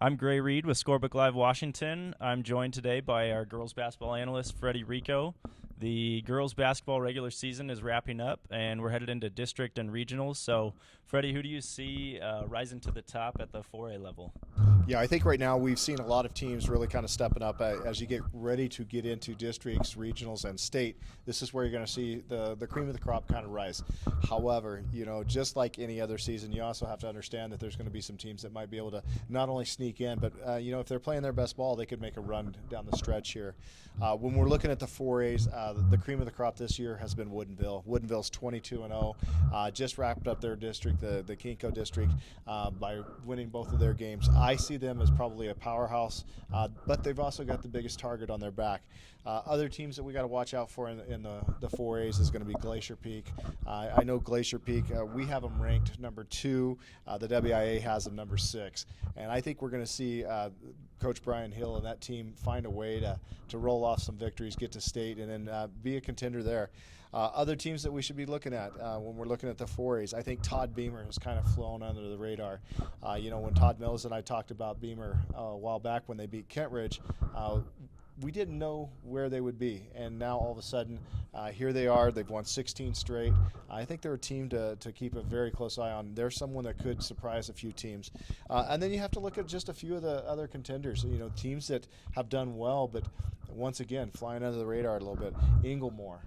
I'm Reid with Scorebook Live Washington. I'm joined today by our girls basketball analyst, Freddie Rehkow. The girls basketball regular season is wrapping up, and we're headed into district and regionals. So, Freddie, who do you see rising to the top at the 4A level? Yeah, I think right now we've seen a lot of teams really kind of stepping up as you get ready to get into districts, regionals, and state. This is where you're going to see the cream of the crop kind of rise. However, just like any other season, you also have to understand that there's going to be some teams that might be able to not only sneak in, but if they're playing their best ball, they could make a run down the stretch here. When we're looking at the 4As, the cream of the crop this year has been Woodinville. Woodinville's 22-0, just wrapped up their district, the Kinko district, by winning both of their games. I see them as probably a powerhouse, but they've also got the biggest target on their back. Other teams that we got to watch out for in the 4As is going to be Glacier Peak. I know Glacier Peak, we have them ranked number 2. The WIA has them number 6. And I think we're going to see Coach Brian Hill and that team find a way to roll off some victories, get to state, and then be a contender there. Other teams that we should be looking at when we're looking at the 4As, I think Todd Beamer has kind of flown under the radar. When Todd Mills and I talked about Beamer a while back when they beat Kent Ridge, we didn't know where they would be, and now all of a sudden here they are. They've won 16 straight. I think they're a team to keep a very close eye on. They're someone that could surprise a few teams. And then you have to look at just a few of the other contenders, teams that have done well, but once again, flying under the radar a little bit. Inglemore,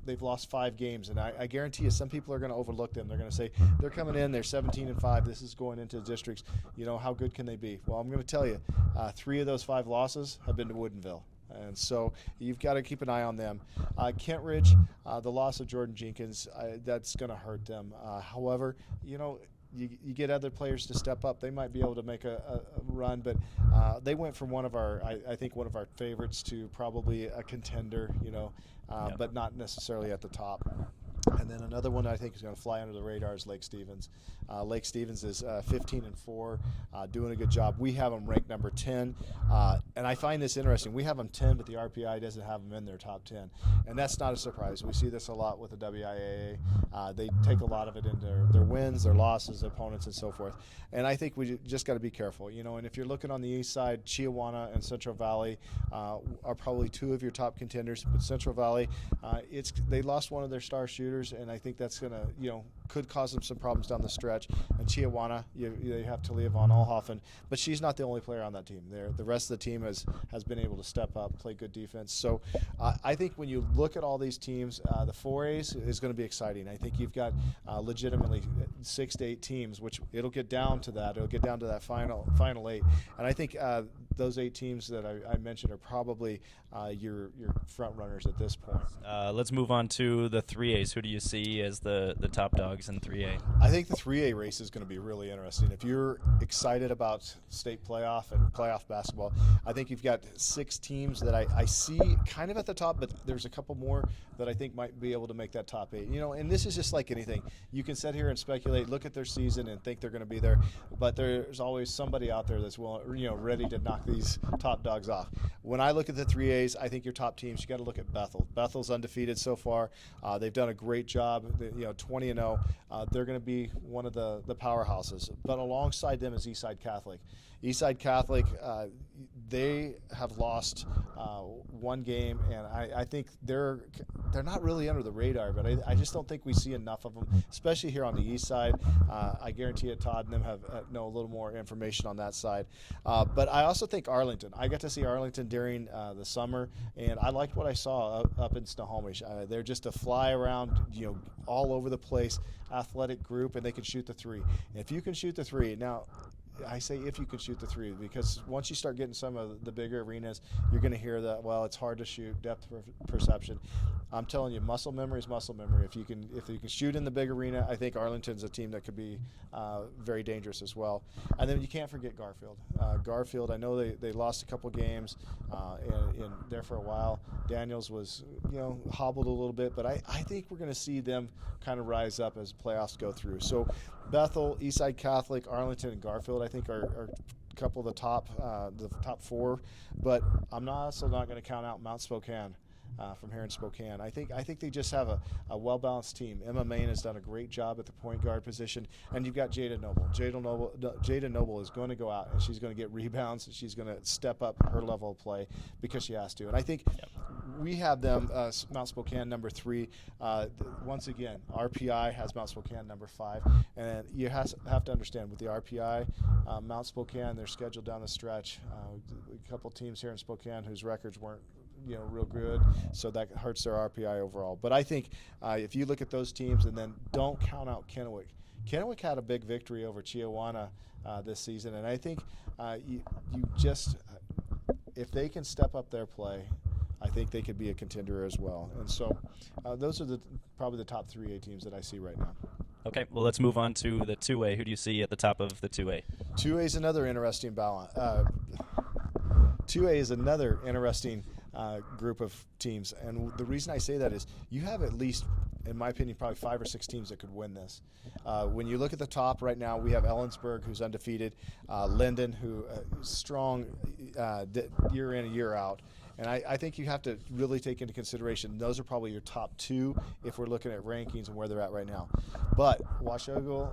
they've lost 5 games, and I guarantee you some people are going to overlook them. They're going to say, they're coming in, they're 17-5, this is going into districts. How good can they be? Well, I'm going to tell you, 3 of those 5 losses have been to Woodinville. And so you've got to keep an eye on them. Kent Ridge, the loss of Jordan Jenkins, that's going to hurt them. However, you get other players to step up. They might be able to make a run, but they went from one of our favorites to probably a contender, but not necessarily at the top. And then another one I think is going to fly under the radar is Lake Stevens. Lake Stevens is 15-4, doing a good job. We have them ranked number 10, and I find this interesting. We have them 10, but the RPI doesn't have them in their top 10, and that's not a surprise. We see this a lot with the WIAA. They take a lot of it into their wins, their losses, opponents, and so forth. And I think we just got to be careful, And if you're looking on the east side, Chiawana and Central Valley are probably 2 of your top contenders. But Central Valley, they lost one of their star shooters, and I think that's going to, could cause them some problems down the stretch. And Chiawana, you have Talia von Alhoffen, but she's not the only player on that team. The rest of the team has been able to step up, play good defense. So I think when you look at all these teams, the 4As is going to be exciting. I think you've got legitimately 6 to 8 teams, which it'll get down to that. It'll get down to that final 8. And I think those 8 teams that I mentioned are probably your front runners at this point. Let's move on to the 3As. Who do you see as the top dogs in 3A? I think the 3A race is going to be really interesting. If you're excited about state playoff and playoff basketball, I think you've got 6 teams that I see kind of at the top, but there's a couple more that I think might be able to make that top 8. And this is just like anything. You can sit here and speculate, look at their season, and think they're going to be there, but there's always somebody out there that's ready to knock these top dogs off. When I look at the 3As, I think your top teams, you got to look at Bethel. Bethel's undefeated so far. They've done a great job. 20-0. They're going to be one of the powerhouses. But alongside them is Eastside Catholic. Eastside Catholic, they have lost 1 game, and I think they're not really under the radar, but I just don't think we see enough of them, especially here on the east side. I guarantee you Todd and them know a little more information on that side. But I also think Arlington. I got to see Arlington during the summer, and I liked what I saw up in Snohomish. They're just a fly around, all over the place, athletic group, and they can shoot the 3. And if you can shoot the 3, now I say if you can shoot the 3, because once you start getting some of the bigger arenas, you're going to hear that, well, it's hard to shoot, depth perception. I'm telling you, muscle memory is muscle memory. If you can shoot in the big arena, I think Arlington's a team that could be very dangerous as well. And then you can't forget Garfield. Garfield, I know they lost a couple games in there for a while. Daniels was hobbled a little bit, but I think we're going to see them kind of rise up as playoffs go through. So Bethel, Eastside Catholic, Arlington, and Garfield, I think are a couple of the top 4. But I'm also not going to count out Mount Spokane. from here in Spokane. I think they just have a well-balanced team. Emma Main has done a great job at the point guard position, and you've got Jada Noble. Jada Noble is going to go out and she's going to get rebounds. She's going to step up her level of play because she has to. And I think we have them Mount Spokane number 3. Once again, RPI has Mount Spokane number 5, and you have to understand with the RPI, Mount Spokane, their schedule down the stretch. A couple teams here in Spokane whose records weren't real good, so that hurts their RPI overall. But I think if you look at those teams, and then don't count out Kennewick. Kennewick had a big victory over Chiawana this season, and I think you just if they can step up their play, I think they could be a contender as well. And so those are probably the top 3A teams that I see right now. Okay, well, let's move on to the 2A. Who do you see at the top of the 2A? 2A is another interesting balance. 2A is another interesting group of teams, and the reason I say that is you have at least, in my opinion, probably 5 or 6 teams that could win this. When you look at the top right now, we have Ellensburg, who's undefeated, Linden, who strong year in and year out. And I think you have to really take into consideration those are probably your top 2 if we're looking at rankings and where they're at right now. But Washougal,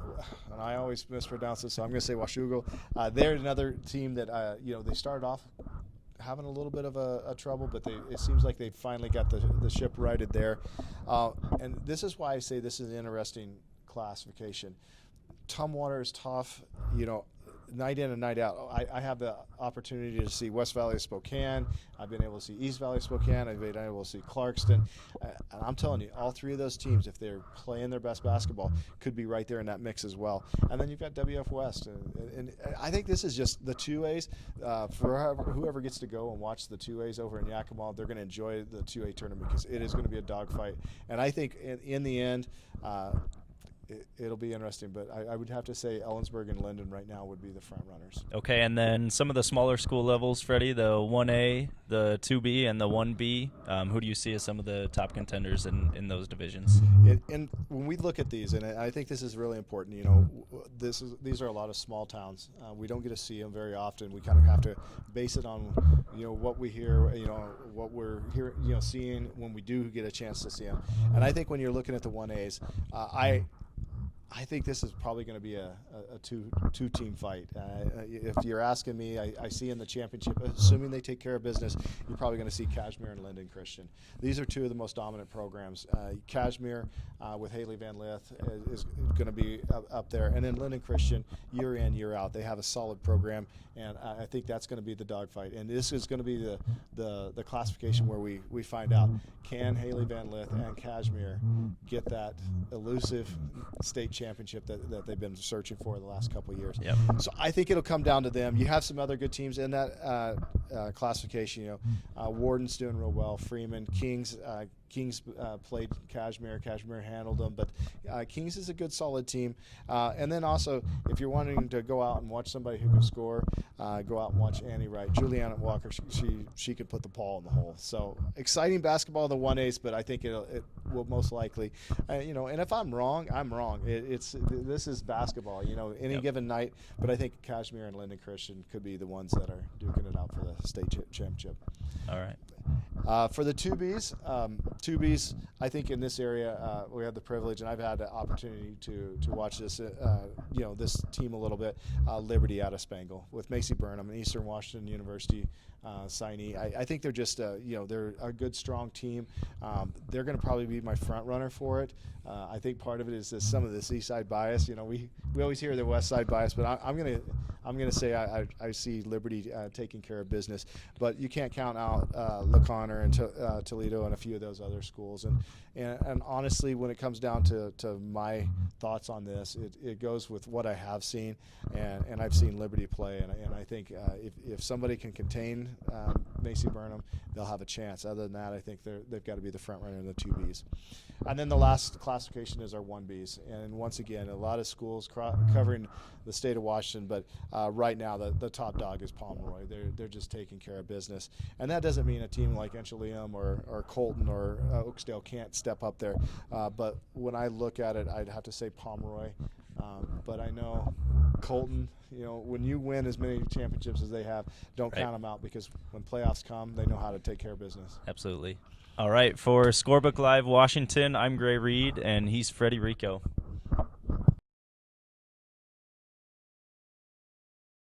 and I always mispronounce it, so I'm going to say Washougal. They're another team that they started off having a little bit of a trouble, but it seems like they finally got the ship righted there. And this is why I say this is an interesting classification. Tumwater is tough, night in and night out. I have the opportunity to see West Valley of Spokane. I've been able to see East Valley of Spokane. I've been able to see Clarkston. And I'm telling you, all 3 of those teams, if they're playing their best basketball, could be right there in that mix as well. And then you've got WF West. And I think this is just the 2As. For whoever gets to go and watch the 2As over in Yakima, they're going to enjoy the 2A tournament because it is going to be a dogfight. And I think in the end, it'll be interesting, but I would have to say Ellensburg and Linden right now would be the front runners. Okay, and then some of the smaller school levels, Freddie, the 1A, the 2B, and the 1B. Who do you see as some of the top contenders in those divisions? And when we look at these, and I think this is really important, these are a lot of small towns. We don't get to see them very often. We kind of have to base it on, what we hear, what we're hearing, seeing when we do get a chance to see them. And I think when you're looking at the 1As, I think this is probably going to be a two-team fight. If you're asking me, I see in the championship, assuming they take care of business, you're probably going to see Kashmir and Linden Christian. These are 2 of the most dominant programs. Kashmir with Haley Van Lith is going to be up there. And then Linden Christian, year in, year out, they have a solid program. And I think that's going to be the dogfight. And this is going to be the classification where we find out, can Haley Van Lith and Kashmir get that elusive state championship that they've been searching for the last couple of years. Yep. So I think it'll come down to them. You have some other good teams in that classification. Warden's doing real well. Freeman, Kings played Kashmir. Kashmir handled them, but Kings is a good, solid team. And then also, if you're wanting to go out and watch somebody who can score, go out and watch Annie Wright. Juliana Walker, she could put the ball in the hole. So exciting basketball in the 1As, but I think it will most likely, and if I'm wrong, I'm wrong. This is basketball, any given night. But I think Kashmir and Linden Christian could be the ones that are duking it out for the state championship. All right. For the 2Bs, I think in this area we have the privilege, and I've had the opportunity to watch this, this team a little bit. Liberty out of Spangle with Macy Burnham and Eastern Washington University signee. I think they're just, they're a good, strong team. They're going to probably be my front runner for it. I think part of it is some of this East Side bias. We always hear the West Side bias, but I'm gonna say I see Liberty taking care of business. But you can't count out LaConner and Toledo and a few of those other schools. And honestly, when it comes down to my thoughts on this, it goes with what I have seen, and I've seen Liberty play, and I think if somebody can contain Macy Burnham, they'll have a chance. Other than that, I think they've got to be the front runner in the 2Bs. And then the last classification is our 1Bs. And once again, a lot of schools covering the state of Washington, but right now the top dog is Pomeroy. They're just taking care of business. And that doesn't mean a team like Enchilium or Colton or Oaksdale can't step up there. But when I look at it, I'd have to say Pomeroy. But I know Colton, when you win as many championships as they have, don't count them out, because when playoffs come, they know how to take care of business. Absolutely. All right, for Scorebook Live Washington, I'm Reid, and he's Freddie Rehkow.